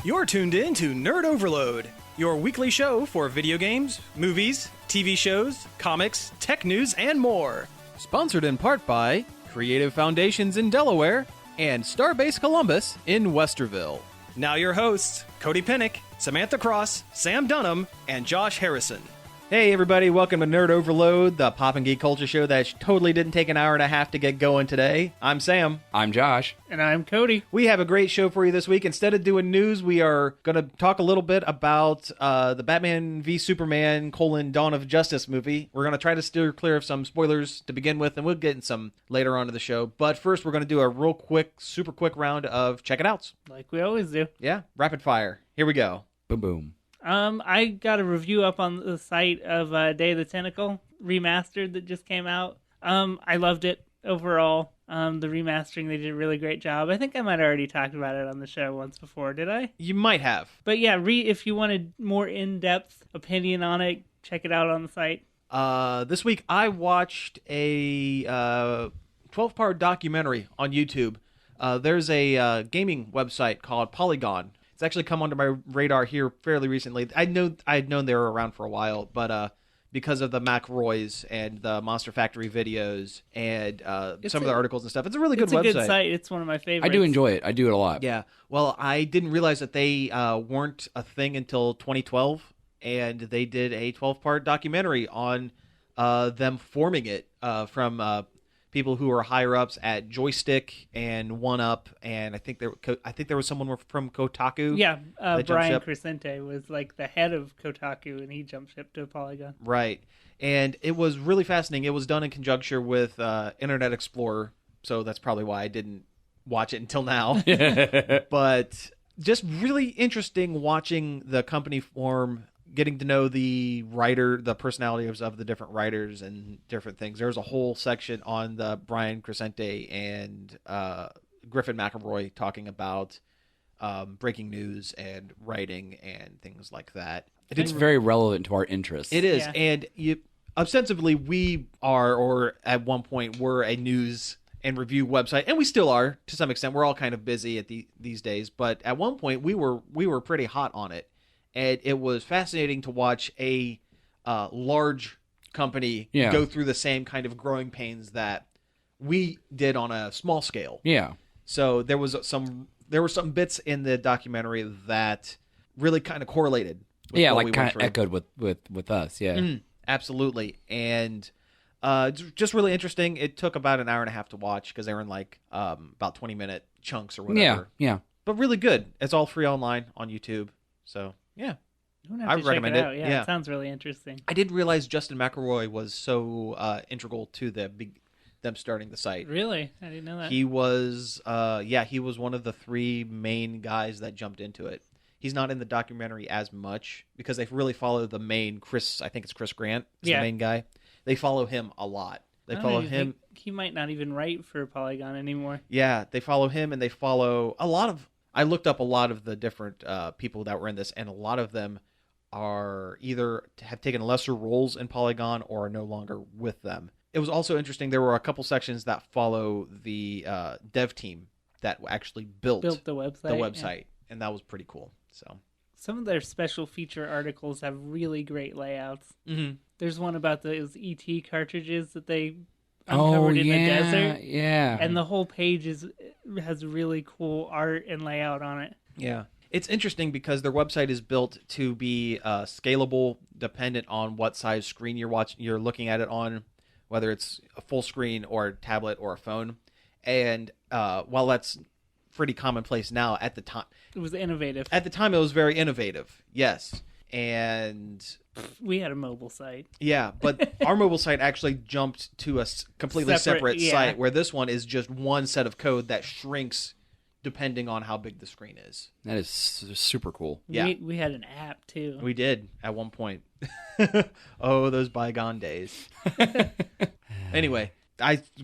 You're tuned in to Nerd Overload, your weekly show for video games, movies, TV shows, comics, tech news, and more. Sponsored in part by Creative Foundations in Delaware and Starbase Columbus in Westerville. Now your hosts, Cody Pennick, Samantha Cross, Sam Dunham, and Josh Harrison. Hey everybody, welcome to Nerd Overload, the pop and geek culture show that totally didn't take an hour and a half to get going today. I'm Sam. I'm Josh. And I'm Cody. We have a great show for you this week. Instead of doing news, we are going to talk a little bit about the Batman v Superman: Dawn of Justice movie. We're going to try to steer clear of some spoilers to begin with, and we'll get in some later on in the show. But first, we're going to do a real quick, super quick round of check it outs. Like we always do. Yeah, rapid fire. Here we go. Boom, boom. I got a review up on the site of Day of the Tentacle remastered that just came out. I loved it overall. The remastering, they did a really great job. I think I might have already talked about it on the show once before, did I? You might have. But yeah, if you wanted more in-depth opinion on it, check it out on the site. This week I watched a 12-part documentary on YouTube. There's a gaming website called Polygon. It's actually come onto my radar here fairly recently. I had known they were around for a while, but because of the McRoys and the Monster Factory videos and some of the articles and stuff, it's a really good website. It's a good site. It's one of my favorites. I do enjoy it. I do it a lot. Yeah. Well, I didn't realize that they weren't a thing until 2012, and they did a 12-part documentary on them forming it from people who are higher ups at Joystick and 1UP, and I think there was someone from Kotaku. Yeah, Brian Crescente was like the head of Kotaku, and he jumped ship to Polygon. Right, and it was really fascinating. It was done in conjunction with Internet Explorer, so that's probably why I didn't watch it until now. But just really interesting watching the company form, getting to know the personalities of the different writers and different things. There's a whole section on the Brian Crescente and Griffin McElroy talking about breaking news and writing and things like that. It's very relevant to our interests. It is. Yeah. And ostensibly we are, or at one point were, a news and review website, and we still are to some extent. We're all kind of busy at these days, but at one point we were pretty hot on it. And it was fascinating to watch a large company go through the same kind of growing pains that we did on a small scale. Yeah. So there were some bits in the documentary that really kind of correlated with what we kind went of through. echoed with us. Yeah. Absolutely. And just really interesting. It took about an hour and a half to watch because they were in like about 20-minute chunks or whatever. Yeah. But really good. It's all free online on YouTube. So yeah, I would recommend check it out. it. Yeah, Yeah. it sounds really interesting. I didn't realize Justin McElroy was so integral to them starting the site. Really? I didn't know that. He was, he was one of the three main guys that jumped into it. He's not in the documentary as much because they really follow the main Chris. I think it's Chris Grant is the main guy. They follow him a lot. They follow him. He might not even write for Polygon anymore. Yeah, they follow him, and they follow a lot of. I looked up a lot of the different people that were in this, and a lot of them are either have taken lesser roles in Polygon or are no longer with them. It was also interesting. There were a couple sections that follow the dev team that actually built the website. Yeah. And that was pretty cool. So some of their special feature articles have really great layouts. Mm-hmm. There's one about those ET cartridges that they uncovered in the desert. Yeah. And the whole page has really cool art and layout on it. Yeah. It's interesting because their website is built to be scalable, dependent on what size screen you're looking at it on, whether it's a full screen or a tablet or a phone. And while that's pretty commonplace now, at the time it was innovative. At the time, it was very innovative. Yes. And we had a mobile site. Yeah, but our mobile site actually jumped to a completely separate site where this one is just one set of code that shrinks depending on how big the screen is. That is super cool. Yeah. We had an app, too. We did at one point. Oh, those bygone days. Anyway,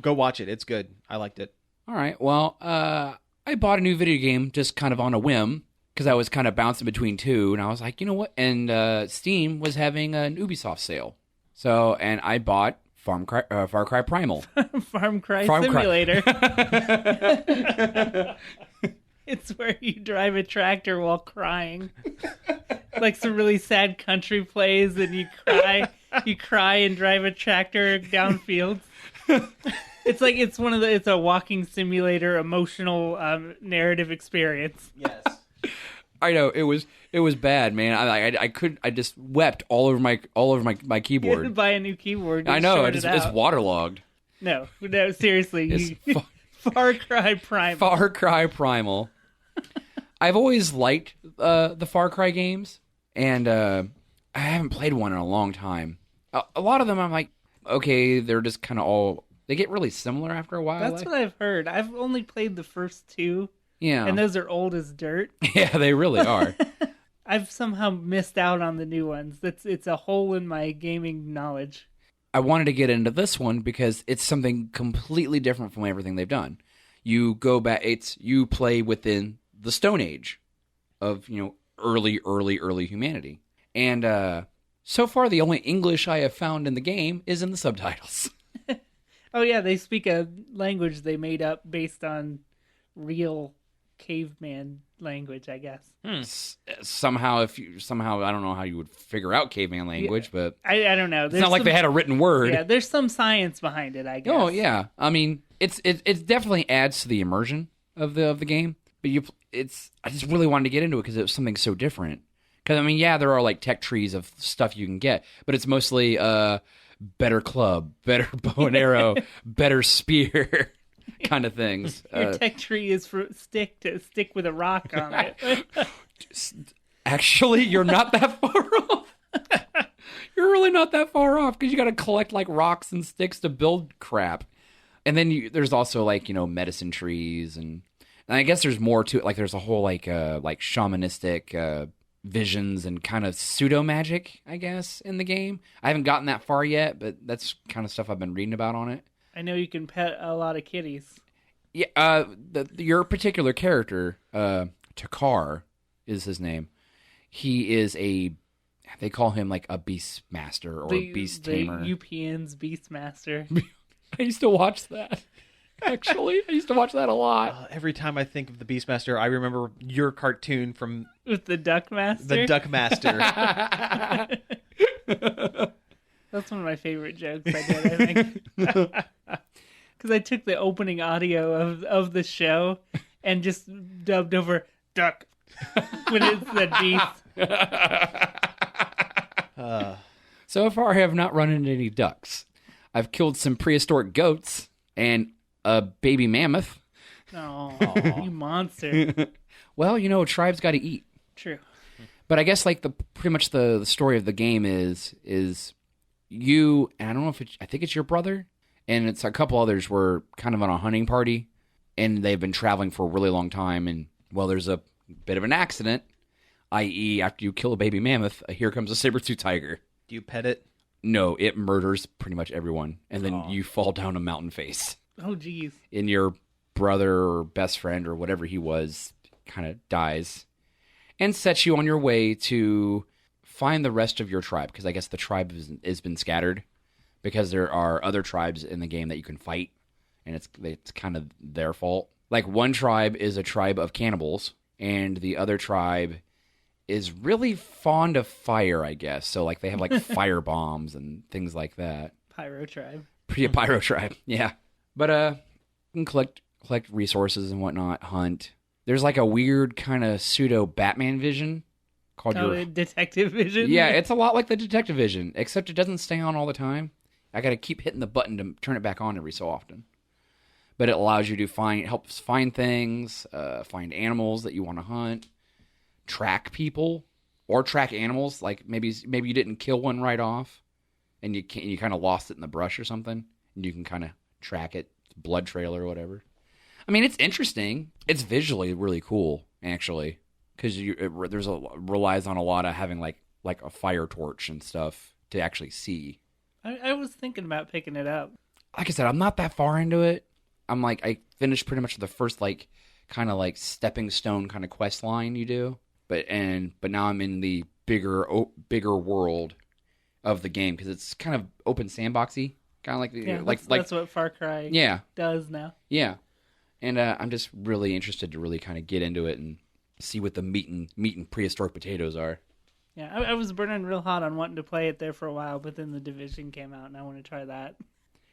go watch it. It's good. I liked it. All right. Well, I bought a new video game just kind of on a whim because I was kind of bouncing between two, and I was like, you know what? And Steam was having an Ubisoft sale. So, and I bought Far Cry Primal. Far Cry Simulator. It's where you drive a tractor while crying. Like some really sad country plays, and you cry and drive a tractor down fields. It's a walking simulator, emotional narrative experience. Yes. I know it was bad, man. I just wept all over my You had to keyboard. buy a new keyboard. I know it's waterlogged. No, seriously. It's Far Cry Primal. Far Cry Primal. I've always liked the Far Cry games, and I haven't played one in a long time. A lot of them, I'm like, okay, they're just kind of all. They get really similar after a while. That's what I've heard. I've only played the first two. Yeah. And those are old as dirt. Yeah, they really are. I've somehow missed out on the new ones. It's a hole in my gaming knowledge. I wanted to get into this one because it's something completely different from everything they've done. You go back, you play within the Stone Age of, early humanity. And so far, the only English I have found in the game is in the subtitles. Oh yeah, they speak a language they made up based on real caveman language, I guess. Somehow, I don't know how you would figure out caveman language, but I don't know. It's not like they had a written word. Yeah, there's some science behind it, I guess. Oh yeah, I mean, it definitely adds to the immersion of the game. But I just really wanted to get into it because it was something so different. Because I mean, yeah, there are like tech trees of stuff you can get, but it's mostly better club, better bow and arrow, better spear. Kind of things. Your tech tree is for stick with a rock on it. Actually, you're not that far off. You're really not that far off because you got to collect like rocks and sticks to build crap. And then there's also like medicine trees and I guess there's more to it. Like there's a whole like shamanistic visions and kind of pseudo magic, I guess, in the game. I haven't gotten that far yet, but that's kind of stuff I've been reading about on it. I know you can pet a lot of kitties. Yeah, your particular character, Takar is his name. He is they call him like a beast master or beast tamer. The UPN's Beastmaster. I used to watch that. Actually, I used to watch that a lot. Every time I think of the Beastmaster, I remember your cartoon from with the Duckmaster. The Duckmaster. That's one of my favorite jokes I did, I think. Because I took the opening audio of the show and just dubbed over duck when it said beast. So far, I have not run into any ducks. I've killed some prehistoric goats and a baby mammoth. Oh, you monster. Well, a tribe's got to eat. True. But I guess like pretty much the story of the game is you, and I don't know if I think it's your brother, and it's a couple others were kind of on a hunting party, and they've been traveling for a really long time, and well, there's a bit of an accident, i.e. after you kill a baby mammoth, here comes a saber-tooth tiger. Do you pet it? No, it murders pretty much everyone, and then you fall down a mountain face. Oh, geez. And your brother or best friend or whatever he was kind of dies, and sets you on your way to find the rest of your tribe, because I guess the tribe has been scattered because there are other tribes in the game that you can fight, and it's kind of their fault. Like one tribe is a tribe of cannibals, and the other tribe is really fond of fire, I guess. So like they have like fire bombs and things like that. Pyro tribe. Pyro tribe, yeah. But you can collect resources and whatnot, hunt. There's like a weird kind of pseudo Batman vision called Detective Vision. Yeah, it's a lot like the Detective Vision, except it doesn't stay on all the time. I got to keep hitting the button to turn it back on every so often. But it allows you to helps find things, find animals that you want to hunt, track people or track animals. Like maybe you didn't kill one right off, and you kind of lost it in the brush or something, and you can kind of track it, blood trail or whatever. I mean, it's interesting. It's visually really cool, actually. Because relies on a lot of having like a fire torch and stuff to actually see. I was thinking about picking it up. Like I said, I'm not that far into it. I finished pretty much the first kind of stepping stone kind of quest line you do. But now I'm in the bigger world of the game because it's kind of open sandboxy, kind of like that's what Far Cry does now. Yeah. And I'm just really interested to really kind of get into it and see what the meat and prehistoric potatoes are. Yeah, I was burning real hot on wanting to play it there for a while, but then The Division came out, and I want to try that.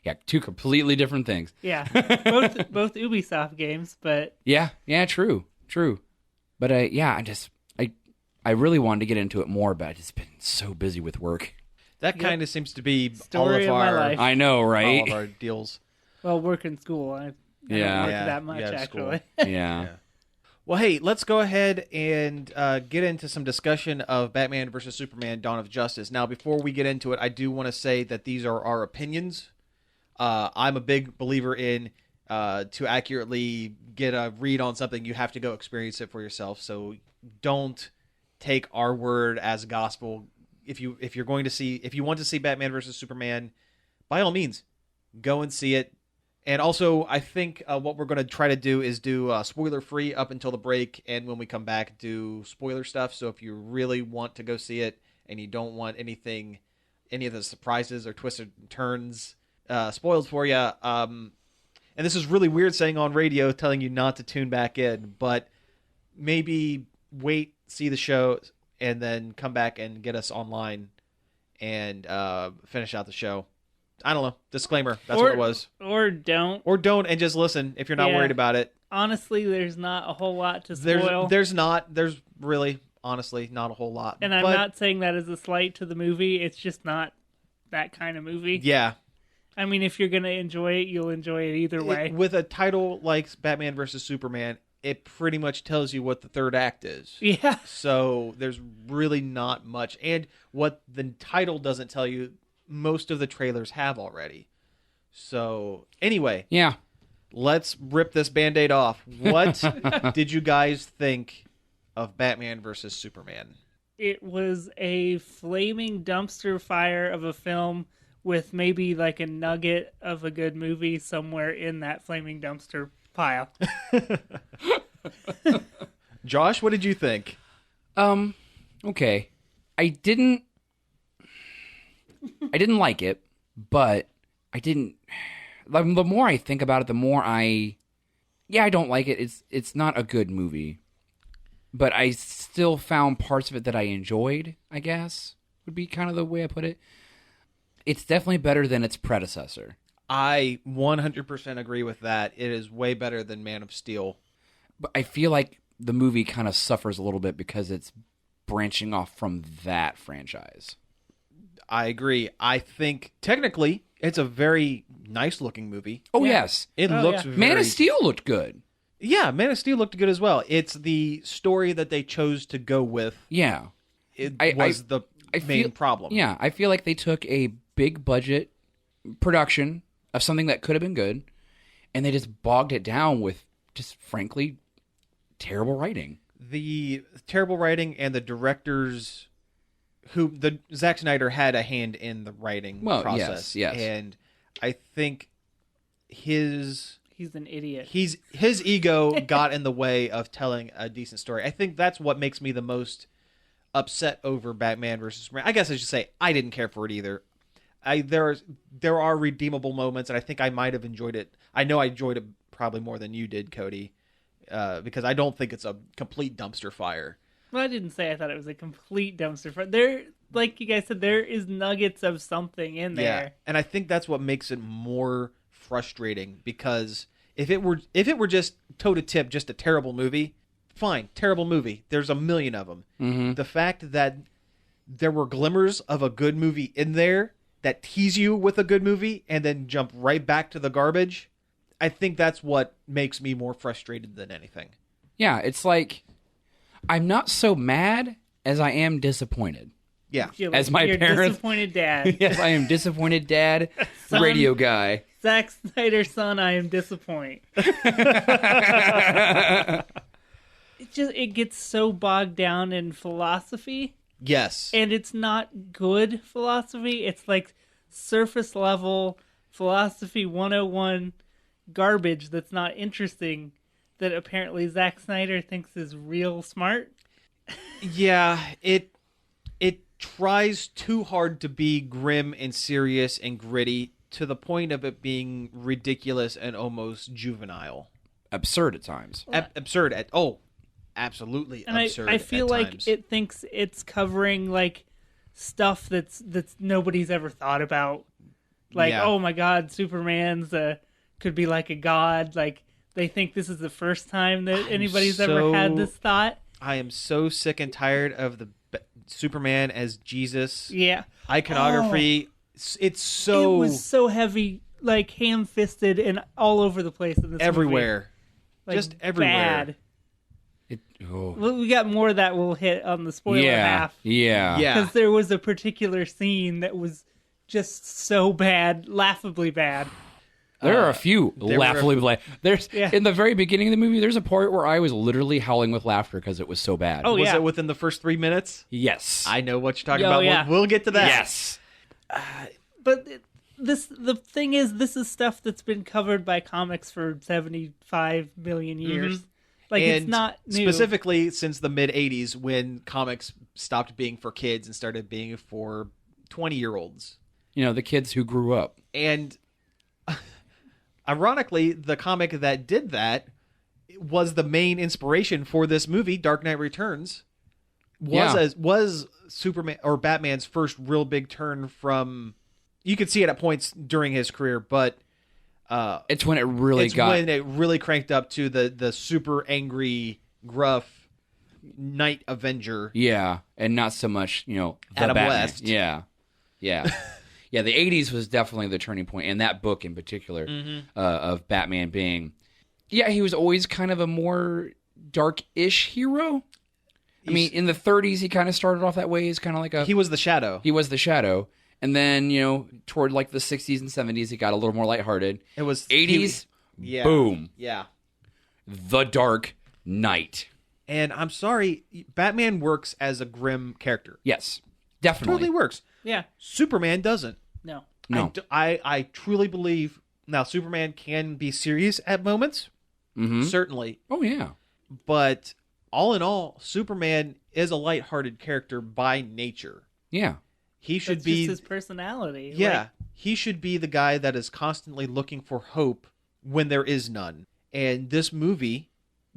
Yeah, two completely different things. Yeah, both Ubisoft games, but Yeah, true. But I really wanted to get into it more, but I've just been so busy with work. That kind of seems to be Story all of of my our life. I know, right? all of our deals. well, work and school. I don't Yeah. work Yeah, that much, you have school. actually. Yeah. Well, hey, let's go ahead and get into some discussion of Batman versus Superman: Dawn of Justice. Now, before we get into it, I do want to say that these are our opinions. I'm a big believer in to accurately get a read on something, you have to go experience it for yourself. So don't take our word as gospel. If you want to see Batman versus Superman, by all means, go and see it. And also, I think what we're going to try to do is do spoiler free up until the break, and when we come back, do spoiler stuff. So if you really want to go see it and you don't want any of the surprises or twisted turns spoiled for you, and this is really weird saying on radio, telling you not to tune back in, but maybe wait, see the show, and then come back and get us online and finish out the show. I don't know. Disclaimer. That's what it was. Or don't. Or don't, and just listen if you're not worried about it. Honestly, there's not a whole lot to spoil. There's really, honestly, not a whole lot. And I'm not saying that as a slight to the movie. It's just not that kind of movie. Yeah. I mean, if you're going to enjoy it, you'll enjoy it either way. With a title like Batman versus Superman, it pretty much tells you what the third act is. Yeah. So there's really not much. And what the title doesn't tell you, most of the trailers have already. So anyway, Yeah. let's rip this Band-Aid off. What did you guys think of Batman versus Superman? It was a flaming dumpster fire of a film with maybe like a nugget of a good movie somewhere in that flaming dumpster pile. Josh, what did you think? Okay. I didn't like it, but the more I think about it, the more I don't like it. It's not a good movie. But I still found parts of it that I enjoyed, I guess, would be kind of the way I put it. It's definitely better than its predecessor. I 100% agree with that. It is way better than Man of Steel. But I feel like the movie kind of suffers a little bit because it's branching off from that franchise. I agree. I think technically it's a very nice looking movie. Oh, Yeah. yes. It looks very... Man of Steel looked good. Yeah, Man of Steel looked good as well. It's the story that they chose to go with. Yeah. It I was the main problem. Yeah, I feel like they took a big budget production of something that could have been good, and they just bogged it down with just, frankly, terrible writing. The terrible writing and the directors Zack Snyder had a hand in the writing process. Yes. And I think He's an idiot. His ego got in the way of telling a decent story. I think that's what makes me the most upset over Batman versus Superman. I guess I should say I didn't care for it either. There are redeemable moments, and I think I might have enjoyed it. I know I enjoyed it probably more than you did, Cody, because I don't think it's a complete dumpster fire. Well, I didn't say I thought it was a complete dumpster fire. There, like you guys said, there is nuggets of something in there. Yeah, and I think that's what makes it more frustrating, because if it were just toe to tip just a terrible movie, fine, terrible movie, there's a million of them. Mm-hmm. The fact that there were glimmers of a good movie in there that tease you with a good movie and then jump right back to the garbage, I think that's what makes me more frustrated than anything. Yeah, it's like I'm not so mad as I am disappointed. Yeah. As my You're parents- disappointed dad. Yes, I am disappointed dad, Son. radio guy. Zack Snyder's son, I am disappointed. It gets so bogged down in philosophy, Yes. and it's not good philosophy. It's like surface level philosophy 101 garbage that's not interesting, that apparently Zack Snyder thinks is real smart. Yeah, it tries too hard to be grim and serious and gritty to the point of it being ridiculous and almost juvenile. absurd at times. Absurd at absolutely And absurd. I feel at like times. it thinks it's covering like stuff that's nobody's ever thought about. Like, Yeah. oh my God, Superman's could be like a god. Like they think this is the first time that anybody's ever had this thought. I am so sick and tired of the Superman as Jesus Yeah, iconography. It's so it was so heavy, like ham-fisted and all over the place in this everywhere, movie. Like, just everywhere. Bad. Well, we got more that we'll hit on the spoiler half. Yeah. Because there was a particular scene that was just so bad, laughably bad. There are a few there laughably were bad. There's Yeah. in the very beginning of the movie. There's a part where I was literally howling with laughter because it was so bad. Oh, Was yeah. it within the first 3 minutes? yes, I know what you're talking Oh, about. yeah. We'll get to that. yes. But the thing is, this is stuff that's been covered by comics for 75 million years. Like, And it's not new. specifically since the mid 80s when comics stopped being for kids and started being for 20-year-olds. You know, the kids who grew up. And ironically, the comic that did that was the main inspiration for this movie, Dark Knight Returns. Was Superman or Batman's first real big turn from. You could see it at points during his career, but It's when it really it's got. when it really cranked up to the super angry, gruff Night Avenger. Yeah, and not so much, you know, the Adam Batman. West. Yeah, yeah, yeah. The '80s was definitely the turning point, and that book in particular of Batman being, yeah, he was always kind of a more dark-ish hero. I mean, in the '30s, he kind of started off that way. He's kind of like He was the Shadow. he was the Shadow, and then you know, toward like the '60s and '70s, he got a little more lighthearted. It was '80s, yeah, boom, yeah. the Dark Knight. And I'm sorry, Batman works as a grim character. Yes, definitely. Totally works. Yeah. Superman doesn't. No. No. I truly believe now Superman can be serious at moments, certainly, Oh yeah. but all in all, Superman is a lighthearted character by nature. Yeah. He should That's be just his personality. yeah, Like, he should be the guy that is constantly looking for hope when there is none. And this movie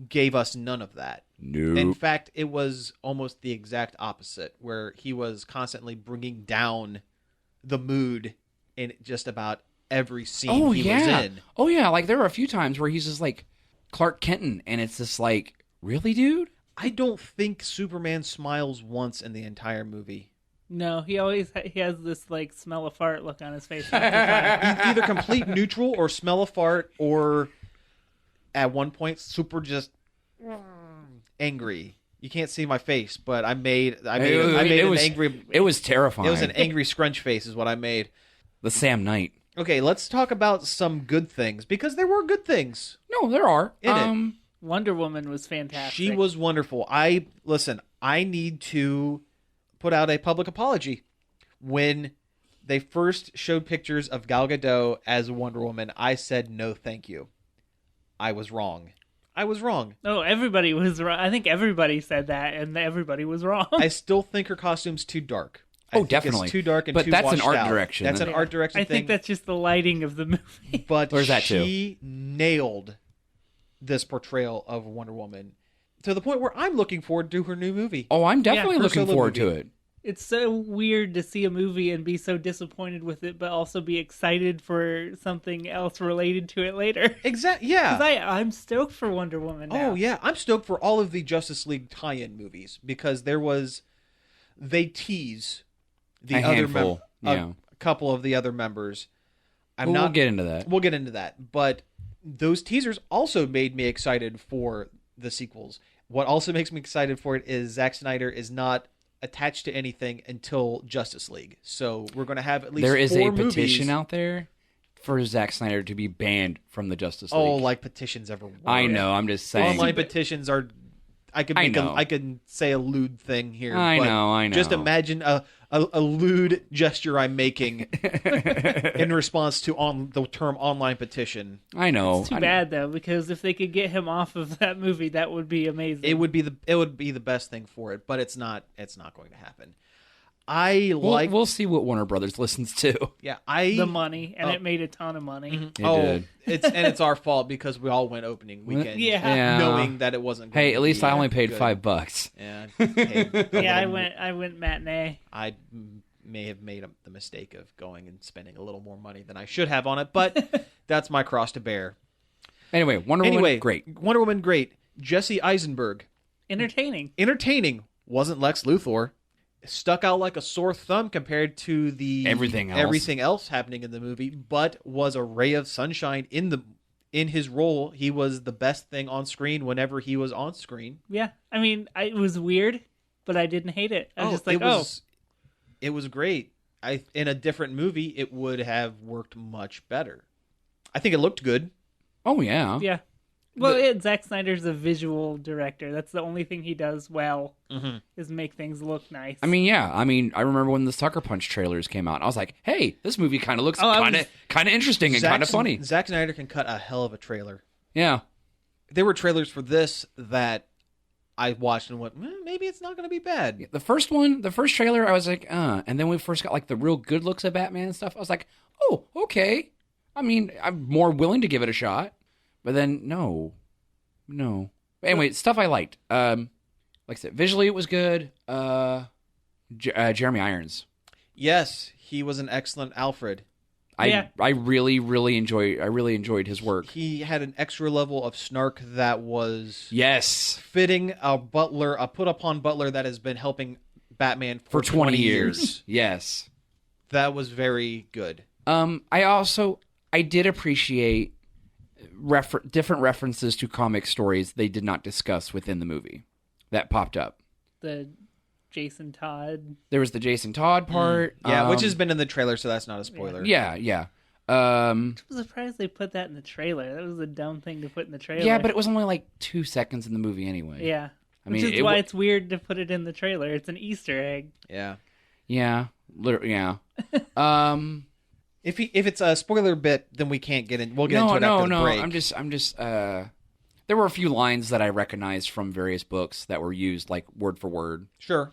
gave us none of that. Nope. In fact, it was almost the exact opposite, where he was constantly bringing down the mood in just about every scene Oh he yeah. was in. Oh yeah. Like there were a few times where he's just like Clark Kenton, and it's just like, really, dude? I don't think Superman smiles once in the entire movie. no, he always he has this like smell a fart look on his face. Either complete neutral or smell a fart, or at one point super just angry. You can't see my face, but I made It an was angry. It was terrifying. It was an angry scrunch face, is what I made. the Sam Knight. Okay, let's talk about some good things, because there were good things. No, there are. In it. Wonder Woman was fantastic. She was wonderful. I need to put out a public apology. When they first showed pictures of Gal Gadot as Wonder Woman, I said no thank you. I was wrong. Oh, everybody was wrong. I think everybody said that, and everybody was wrong. I still think her costume's too dark. I Oh, think definitely. it's too dark and But too that's an washed art out. direction. That's an Yeah. art direction I thing. think that's just the lighting of the movie. But There's that too. she nailed this portrayal of Wonder Woman to the point where I'm looking forward to her new movie. Oh, I'm definitely her looking solo forward to movie. it. It's so weird to see a movie and be so disappointed with it, but also be excited for something else related to it later. Exactly. Yeah. 'Cause I'm stoked for Wonder Woman now. Oh yeah, I'm stoked for all of the Justice League tie-in movies, because they tease the A other handful, yeah. a couple of the other members. We'll get into that. We'll get into that, but those teasers also made me excited for the sequels. What also makes me excited for it is Zack Snyder is not attached to anything until Justice League, so we're going to have at least There is 4 a petition movies. out there for Zack Snyder to be banned from the Justice League. Oh, like petitions ever work. I know. I'm just saying. Online petitions are. I could I make know. I could say a lewd thing here. I but know. Just imagine a lewd gesture I'm making in response to the term online petition. I know. It's too bad though, because if they could get him off of that movie, that would be amazing. It would be the best thing for it, but it's not going to happen. We'll see what Warner Brothers listens to. Yeah, the money, and it made a ton of money. It did. It's our fault because we all went opening weekend, Yeah. knowing that it wasn't. Going Hey, to at least be I only paid good. $5. Yeah, hey, I went matinee. I may have made the mistake of going and spending a little more money than I should have on it, but that's my cross to bear. Anyway, Wonder Woman, great. Wonder Woman, great. Jesse Eisenberg, Entertaining. wasn't Lex Luthor. Stuck out like a sore thumb compared to the Everything else happening in the movie, but was a ray of sunshine in his role. He was the best thing on screen whenever he was on screen. Yeah, I mean, it was weird, but I didn't hate it. I was just like, it was great. In a different movie, it would have worked much better. I think it looked good. Oh, yeah. yeah. Well, Zack Snyder's a visual director. That's the only thing he does well, is make things look nice. I mean, yeah. I remember when the Sucker Punch trailers came out. I was like, hey, this movie kind of looks kind of interesting and kind of funny. Zack Snyder can cut a hell of a trailer. Yeah. There were trailers for this that I watched and went, maybe it's not going to be bad. The first trailer, I was like, and then we first got like the real good looks of Batman and stuff. I was like, oh, okay. I mean, I'm more willing to give it a shot. But then, no. But anyway, stuff I liked. Like I said, visually it was good. Jeremy Irons. Yes, he was an excellent Alfred. I really enjoyed his work. He had an extra level of snark that was fitting a put upon butler that has been helping Batman for 20 years. Yes. That was very good. I did appreciate different references to comic stories they did not discuss within the movie that popped up. The Jason Todd. There was the Jason Todd part. Which has been in the trailer, so that's not a spoiler. Yeah. I'm surprised they put that in the trailer. That was a dumb thing to put in the trailer. Yeah, but it was only like 2 seconds in the movie anyway. Yeah. Which is why it's weird to put it in the trailer. It's an Easter egg. Yeah. Yeah. Yeah. If it's a spoiler bit, then we can't get in. We'll get into it after the break. I'm just. There were a few lines that I recognized from various books that were used like word for word. Sure.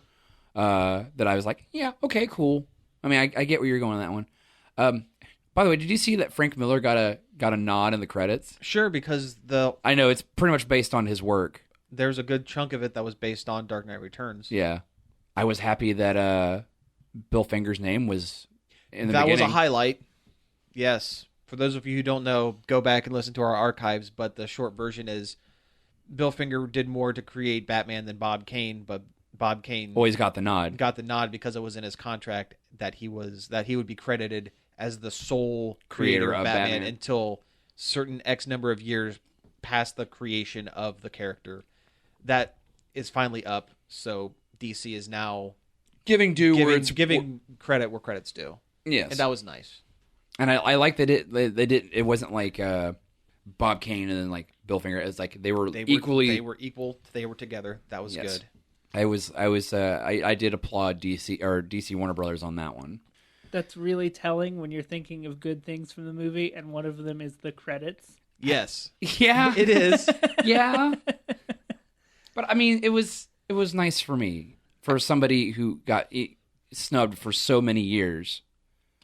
That I was like, yeah, okay, cool. I mean, I get where you're going on that one. By the way, did you see that Frank Miller got a nod in the credits? Sure, because I know it's pretty much based on his work. There's a good chunk of it that was based on Dark Knight Returns. Yeah, I was happy that Bill Finger's name was in the beginning. That was a highlight. Yes. For those of you who don't know, go back and listen to our archives, but the short version is Bill Finger did more to create Batman than Bob Kane, but Bob Kane always got the nod. Got the nod because it was in his contract that he would be credited as the sole creator of Batman until certain X number of years past the creation of the character. That is finally up, so DC is now giving credit where credit's due. Yes. And that was nice. And I like that it wasn't like Bob Kane and then like Bill Finger. It's like they were equal. They were together. That was good. I did applaud DC Warner Brothers on that one. That's really telling when you're thinking of good things from the movie, and one of them is the credits. Yes. Yeah, it is. Yeah. But I mean, it was nice for me, for somebody who got snubbed for so many years.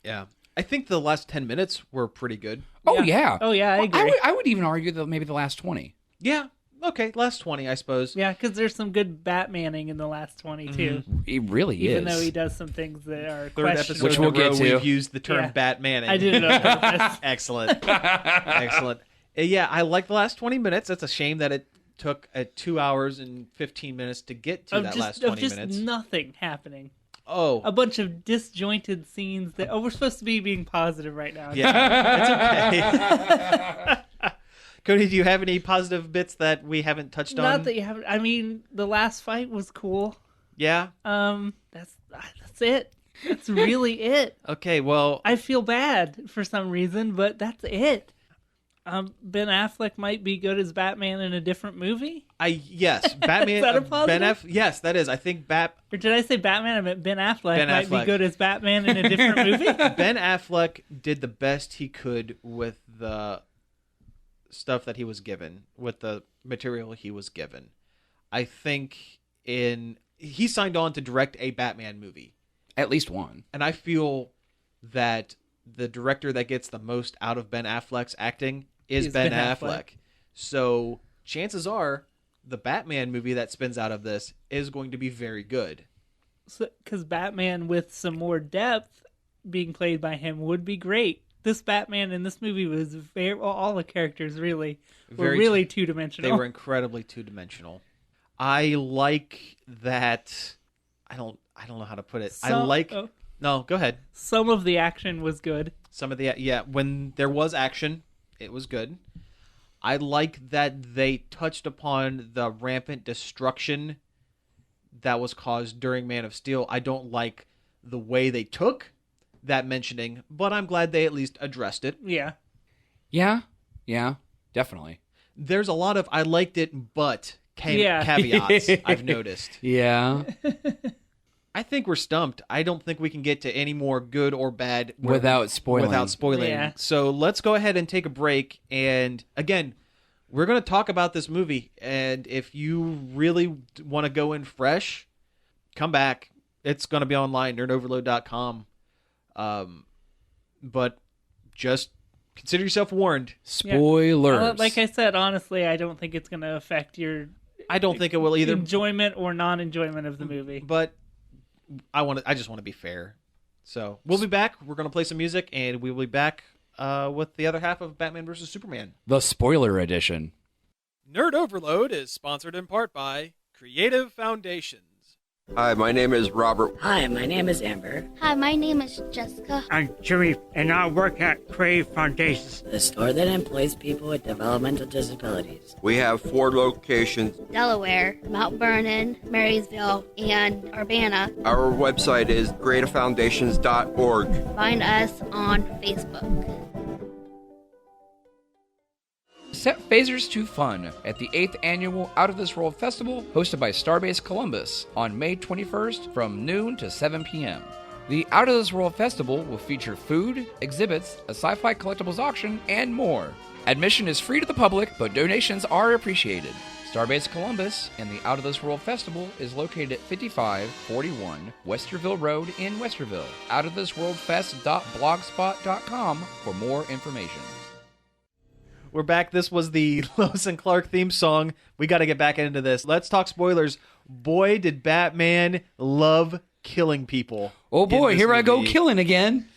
Yeah. I think the last 10 minutes were pretty good. Oh, yeah. Oh, yeah, I agree. I would even argue that maybe the last 20. Yeah. Okay, last 20, I suppose. Yeah, because there's some good Batmaning in the last 20, too. It really is. Even though he does some things that are Third questionable. episode which we'll get to. We've used the term Batmaning. I did it on purpose. Excellent. Excellent. Yeah, I like the last 20 minutes. It's a shame that it took 2 hours and 15 minutes to get to last 20 minutes. Just nothing happening. Oh. A bunch of disjointed scenes that... Oh, we're supposed to be being positive right now. Yeah, it's okay. Cody, do you have any positive bits that we haven't touched on? Not that you haven't... I mean, the last fight was cool. Yeah? That's it. That's really it. Okay, well... I feel bad for some reason, but that's it. Ben Affleck might be good as Batman in a different movie. Yes, Batman. Is that a positive? Yes, that is. I think Or did I say Batman? I meant Ben Affleck might be good as Batman in a different movie. Ben Affleck did the best he could with the stuff that he was given, with the material he was given. I think he signed on to direct a Batman movie. At least one. And I feel that the director that gets the most out of Ben Affleck's acting is Ben Affleck. So chances are the Batman movie that spins out of this is going to be very good. Because Batman with some more depth being played by him would be great. This Batman in this movie was all the characters really were really two-dimensional. They were incredibly two-dimensional. I like that. I don't know how to put it. No, go ahead. Some of the action was good. When there was action, it was good. I like that they touched upon the rampant destruction that was caused during Man of Steel. I don't like the way they took that mentioning, but I'm glad they at least addressed it. Yeah. Yeah, definitely. There's a lot of I liked it, but caveats I've noticed. Yeah. I think we're stumped. I don't think we can get to any more good or bad without spoiling. Yeah. So let's go ahead and take a break. And again, we're going to talk about this movie. And if you really want to go in fresh, come back. It's going to be online, nerdoverload.com. But just consider yourself warned. Spoilers. Like I said, honestly, I don't think it's going to affect your I don't think it will either. Enjoyment or non-enjoyment of the movie. But I just want to be fair. So we'll be back. We're going to play some music, and we will be back with the other half of Batman vs. Superman. The spoiler edition. Nerd Overload is sponsored in part by Creative Foundations. Hi, my name is Robert. Hi, my name is Amber. Hi, my name is Jessica. I'm Jimmy, and I work at Crave Foundations, The store that employs people with developmental disabilities. We have 4 locations. Delaware, Mount Vernon, Marysville, and Urbana. Our website is creativefoundations.org. Find us on Facebook. Set phasers to fun at the 8th Annual Out of This World Festival, hosted by Starbase Columbus on May 21st from noon to 7 p.m. The Out of This World Festival will feature food, exhibits, a sci-fi collectibles auction, and more. Admission is free to the public, but donations are appreciated. Starbase Columbus and the Out of This World Festival is located at 5541 Westerville Road in Westerville. OutofThisWorldFest.blogspot.com for more information. We're back. This was the Lois and Clark theme song. We got to get back into this. Let's talk spoilers. Boy, did Batman love killing people. Oh boy, here I go killing again.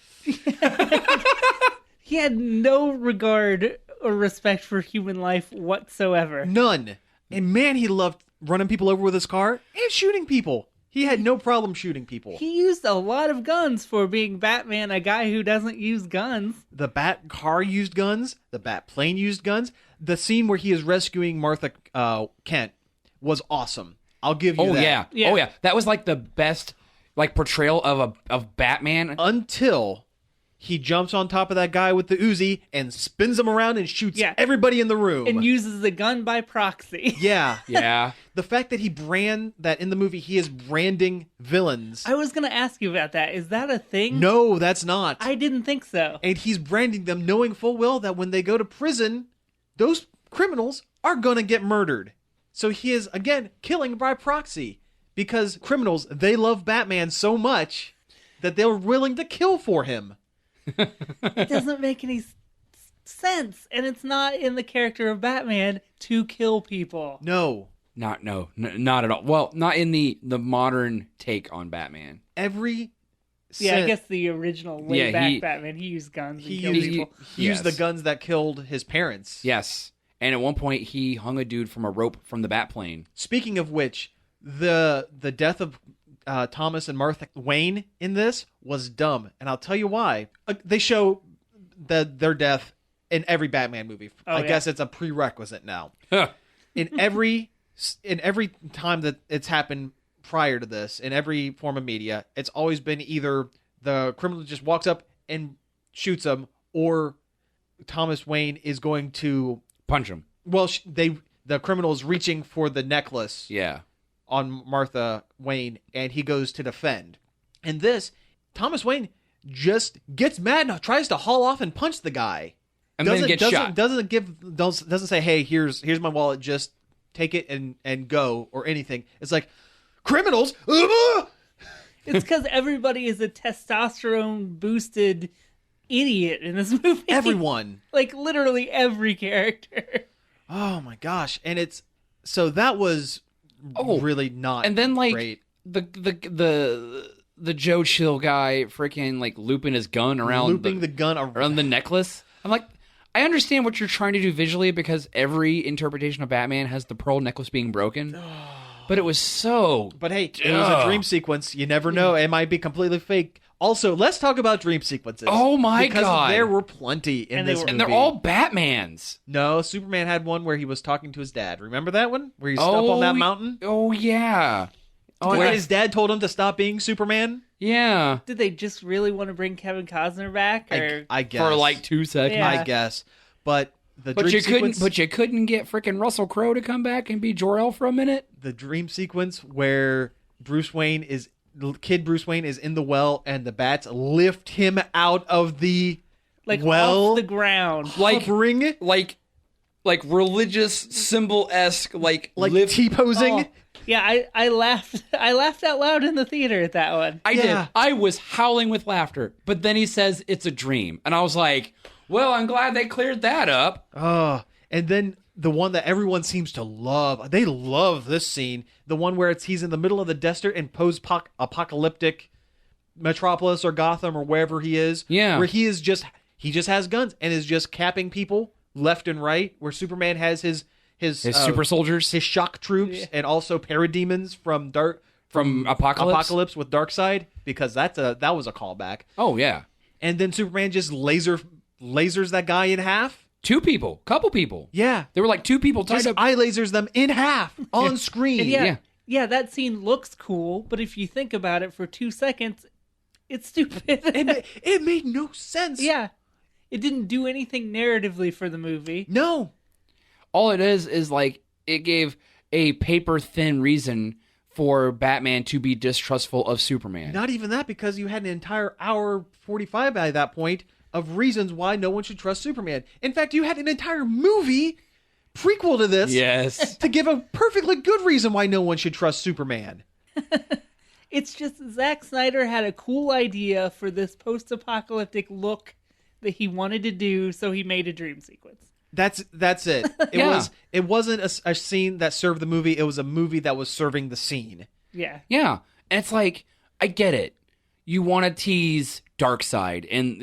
He had no regard or respect for human life whatsoever. None. And man, he loved running people over with his car and shooting people. He had no problem shooting people. He used a lot of guns for being Batman, a guy who doesn't use guns. The Bat car used guns. The Bat plane used guns. The scene where he is rescuing Martha Kent was awesome. I'll give you that. Yeah. Oh yeah. That was like the best portrayal of Batman. Until he jumps on top of that guy with the Uzi and spins him around and shoots everybody in the room. And uses the gun by proxy. Yeah. Yeah. The fact that that in the movie he is branding villains. I was going to ask you about that. Is that a thing? No, that's not. I didn't think so. And he's branding them knowing full well that when they go to prison, those criminals are going to get murdered. So he is, again, killing by proxy. Because criminals, they love Batman so much that they're willing to kill for him. It doesn't make any sense, and it's not in the character of Batman to kill people. No, not at all. Well, not in the modern take on Batman. I guess the original Batman, he used guns and killed people. He used the guns that killed his parents. Yes, and at one point he hung a dude from a rope from the Batplane. Speaking of which, the death of Thomas and Martha Wayne in this was dumb, and I'll tell you why. They show their death in every Batman movie. I guess it's a prerequisite now. in every time that it's happened prior to this, in every form of media, it's always been either the criminal just walks up and shoots him, or Thomas Wayne is going to punch him. Well, the criminal is reaching for the necklace. Yeah. On Martha Wayne, and he goes to defend. And this, Thomas Wayne just gets mad and tries to haul off and punch the guy, and then gets shot. Doesn't say, "Hey, here's my wallet. Just take it and go," or anything. It's like, criminals, It's because everybody is a testosterone boosted idiot in this movie. Everyone. Like literally every character. Oh my gosh. And so that was really not And then like great. the Joe Chill guy freaking like looping his gun around the gun around the necklace. I'm like, I understand what you're trying to do visually because every interpretation of Batman has the pearl necklace being broken. But it was so... But hey, it was a dream sequence. You never know. It might be completely fake. Also, let's talk about dream sequences. Oh my because God. there were plenty in this movie. And they're all Batmans. No, Superman had one where he was talking to his dad. Remember that one? Where he's up on that mountain? Oh, yeah. Where his dad told him to stop being Superman? Yeah. Did they just really want to bring Kevin Costner back? Or... I guess. For like 2 seconds. Yeah. I guess. But the But dream you sequence... couldn't get freaking Russell Crowe to come back and be Jor-El for a minute? The dream sequence where Kid Bruce Wayne is in the well and the bats lift him out of the like well. off the ground. Like Hovering. like religious symbol-esque Like lift. T-posing. Oh, yeah, I laughed. I laughed out loud in the theater at that one. I did. I was howling with laughter. But then he says it's a dream. And I was like, well, I'm glad they cleared that up. And then the one that everyone seems to love. They love this scene. The one where he's in the middle of the desert in post-apocalyptic Metropolis or Gotham or wherever he is. Yeah. Where he just has guns and is just capping people left and right. Where Superman has his super soldiers, his shock troops, and also parademons from Apocalypse with Darkseid, because that was a callback. Oh yeah. And then Superman just lasers that guy in half. Couple people. Yeah. There were like 2 people tied Just up. eye lasers them in half on screen. And yeah, that scene looks cool, but if you think about it for 2 seconds, it's stupid. It made no sense. Yeah. It didn't do anything narratively for the movie. No. All it is like it gave a paper thin reason for Batman to be distrustful of Superman. Not even that, because you had an entire hour 45 by that point of reasons why no one should trust Superman. In fact, you had an entire movie prequel to this. Yes. To give a perfectly good reason why no one should trust Superman. It's just Zack Snyder had a cool idea for this post-apocalyptic look that he wanted to do, so he made a dream sequence. That's it. It wasn't a scene that served the movie. It was a movie that was serving the scene. Yeah. Yeah. And it's like, I get it. You want to tease Darkseid and